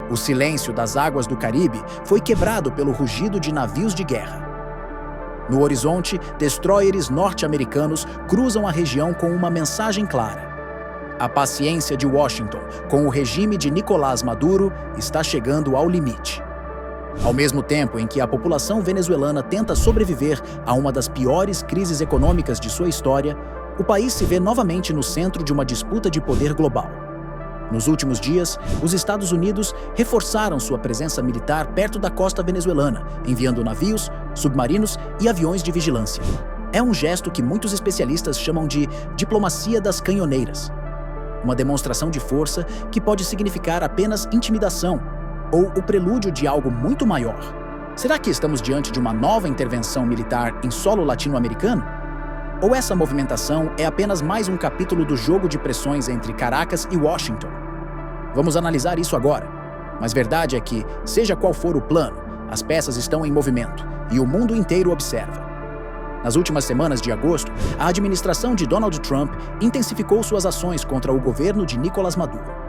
O silêncio das águas do Caribe foi quebrado pelo rugido de navios de guerra. No horizonte, destroyers norte-americanos cruzam a região com uma mensagem clara. A paciência de Washington com o regime de Nicolás Maduro está chegando ao limite. Ao mesmo tempo em que a população venezuelana tenta sobreviver a uma das piores crises econômicas de sua história, o país se vê novamente no centro de uma disputa de poder global. Nos últimos dias, os Estados Unidos reforçaram sua presença militar perto da costa venezuelana, enviando navios, submarinos e aviões de vigilância. É um gesto que muitos especialistas chamam de diplomacia das canhoneiras. Uma demonstração de força que pode significar apenas intimidação ou o prelúdio de algo muito maior. Será que estamos diante de uma nova intervenção militar em solo latino-americano? Ou essa movimentação é apenas mais um capítulo do jogo de pressões entre Caracas e Washington? Vamos analisar isso agora. Mas verdade é que, seja qual for o plano, as peças estão em movimento e o mundo inteiro observa. Nas últimas semanas de agosto, a administração de Donald Trump intensificou suas ações contra o governo de Nicolás Maduro.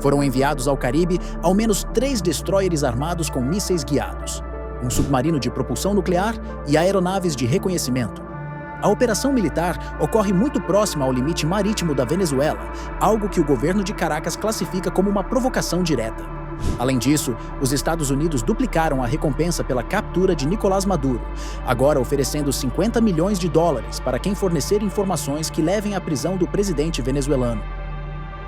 Foram enviados ao Caribe ao menos 3 destroyers armados com mísseis guiados, um submarino de propulsão nuclear e aeronaves de reconhecimento. A operação militar ocorre muito próxima ao limite marítimo da Venezuela, algo que o governo de Caracas classifica como uma provocação direta. Além disso, os Estados Unidos duplicaram a recompensa pela captura de Nicolás Maduro, agora oferecendo $50 milhões para quem fornecer informações que levem à prisão do presidente venezuelano.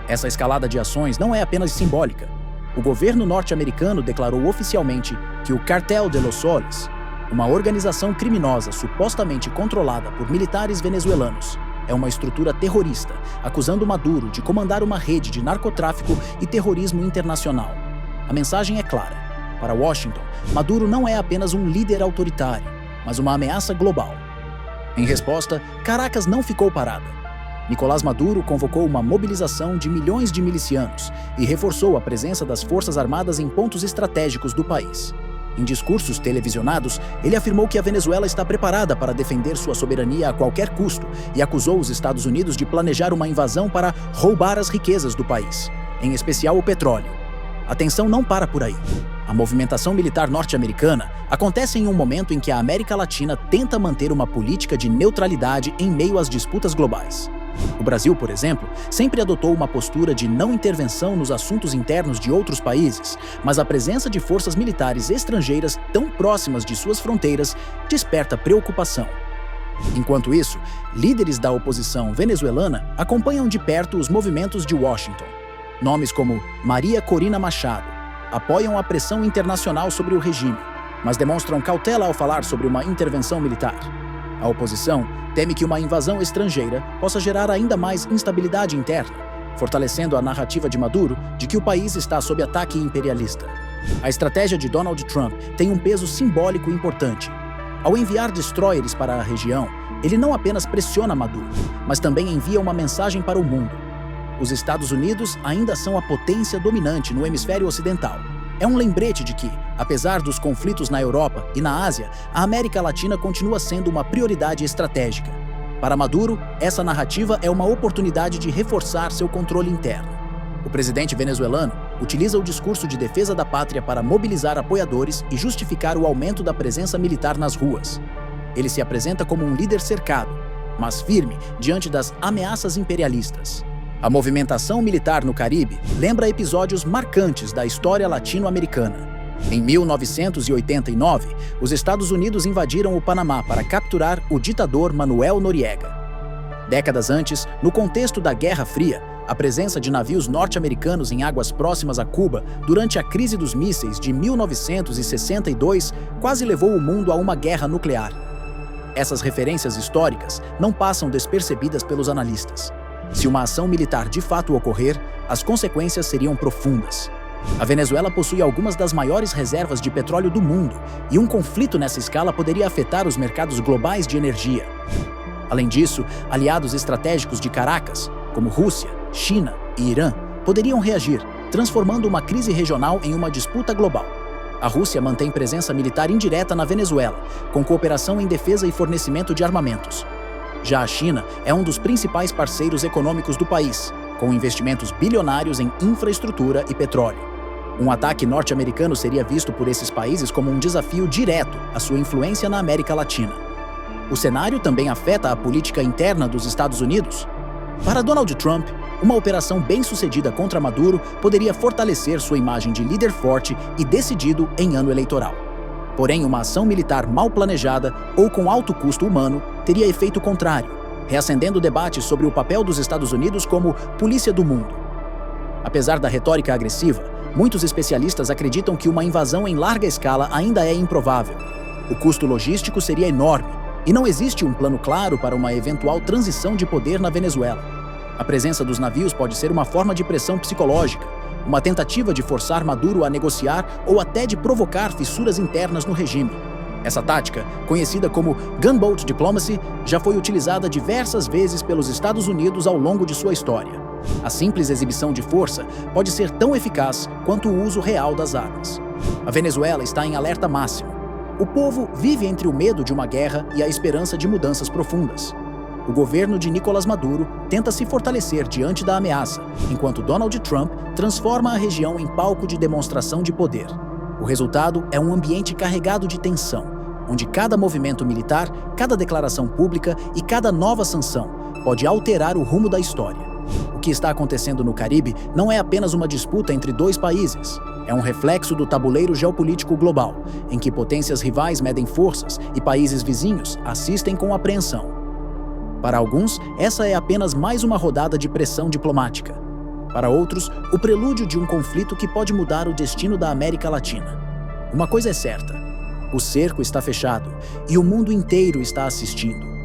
Essa escalada de ações não é apenas simbólica. O governo norte-americano declarou oficialmente que o Cartel de los Soles, uma organização criminosa supostamente controlada por militares venezuelanos, é uma estrutura terrorista, acusando Maduro de comandar uma rede de narcotráfico e terrorismo internacional. A mensagem é clara. Para Washington, Maduro não é apenas um líder autoritário, mas uma ameaça global. Em resposta, Caracas não ficou parada. Nicolás Maduro convocou uma mobilização de milhões de milicianos e reforçou a presença das Forças Armadas em pontos estratégicos do país. Em discursos televisionados, ele afirmou que a Venezuela está preparada para defender sua soberania a qualquer custo e acusou os Estados Unidos de planejar uma invasão para roubar as riquezas do país, em especial o petróleo. A tensão não para por aí. A movimentação militar norte-americana acontece em um momento em que a América Latina tenta manter uma política de neutralidade em meio às disputas globais. O Brasil, por exemplo, sempre adotou uma postura de não intervenção nos assuntos internos de outros países, mas a presença de forças militares estrangeiras tão próximas de suas fronteiras desperta preocupação. Enquanto isso, líderes da oposição venezuelana acompanham de perto os movimentos de Washington. Nomes como Maria Corina Machado apoiam a pressão internacional sobre o regime, mas demonstram cautela ao falar sobre uma intervenção militar. A oposição teme que uma invasão estrangeira possa gerar ainda mais instabilidade interna, fortalecendo a narrativa de Maduro de que o país está sob ataque imperialista. A estratégia de Donald Trump tem um peso simbólico importante. Ao enviar destroyers para a região, ele não apenas pressiona Maduro, mas também envia uma mensagem para o mundo. Os Estados Unidos ainda são a potência dominante no hemisfério ocidental. É um lembrete de que, apesar dos conflitos na Europa e na Ásia, a América Latina continua sendo uma prioridade estratégica. Para Maduro, essa narrativa é uma oportunidade de reforçar seu controle interno. O presidente venezuelano utiliza o discurso de defesa da pátria para mobilizar apoiadores e justificar o aumento da presença militar nas ruas. Ele se apresenta como um líder cercado, mas firme diante das ameaças imperialistas. A movimentação militar no Caribe lembra episódios marcantes da história latino-americana. Em 1989, os Estados Unidos invadiram o Panamá para capturar o ditador Manuel Noriega. Décadas antes, no contexto da Guerra Fria, a presença de navios norte-americanos em águas próximas a Cuba durante a crise dos mísseis de 1962 quase levou o mundo a uma guerra nuclear. Essas referências históricas não passam despercebidas pelos analistas. Se uma ação militar de fato ocorrer, as consequências seriam profundas. A Venezuela possui algumas das maiores reservas de petróleo do mundo, e um conflito nessa escala poderia afetar os mercados globais de energia. Além disso, aliados estratégicos de Caracas, como Rússia, China e Irã, poderiam reagir, transformando uma crise regional em uma disputa global. A Rússia mantém presença militar indireta na Venezuela, com cooperação em defesa e fornecimento de armamentos. Já a China é um dos principais parceiros econômicos do país, com investimentos bilionários em infraestrutura e petróleo. Um ataque norte-americano seria visto por esses países como um desafio direto à sua influência na América Latina. O cenário também afeta a política interna dos Estados Unidos. Para Donald Trump, uma operação bem-sucedida contra Maduro poderia fortalecer sua imagem de líder forte e decidido em ano eleitoral. Porém, uma ação militar mal planejada ou com alto custo humano teria efeito contrário, reacendendo debates sobre o papel dos Estados Unidos como polícia do mundo. Apesar da retórica agressiva, muitos especialistas acreditam que uma invasão em larga escala ainda é improvável. O custo logístico seria enorme e não existe um plano claro para uma eventual transição de poder na Venezuela. A presença dos navios pode ser uma forma de pressão psicológica, uma tentativa de forçar Maduro a negociar ou até de provocar fissuras internas no regime. Essa tática, conhecida como Gunboat Diplomacy, já foi utilizada diversas vezes pelos Estados Unidos ao longo de sua história. A simples exibição de força pode ser tão eficaz quanto o uso real das armas. A Venezuela está em alerta máximo. O povo vive entre o medo de uma guerra e a esperança de mudanças profundas. O governo de Nicolás Maduro tenta se fortalecer diante da ameaça, enquanto Donald Trump transforma a região em palco de demonstração de poder. O resultado é um ambiente carregado de tensão, onde cada movimento militar, cada declaração pública e cada nova sanção pode alterar o rumo da história. O que está acontecendo no Caribe não é apenas uma disputa entre dois países. É um reflexo do tabuleiro geopolítico global, em que potências rivais medem forças e países vizinhos assistem com apreensão. Para alguns, essa é apenas mais uma rodada de pressão diplomática. Para outros, o prelúdio de um conflito que pode mudar o destino da América Latina. Uma coisa é certa: o cerco está fechado e o mundo inteiro está assistindo.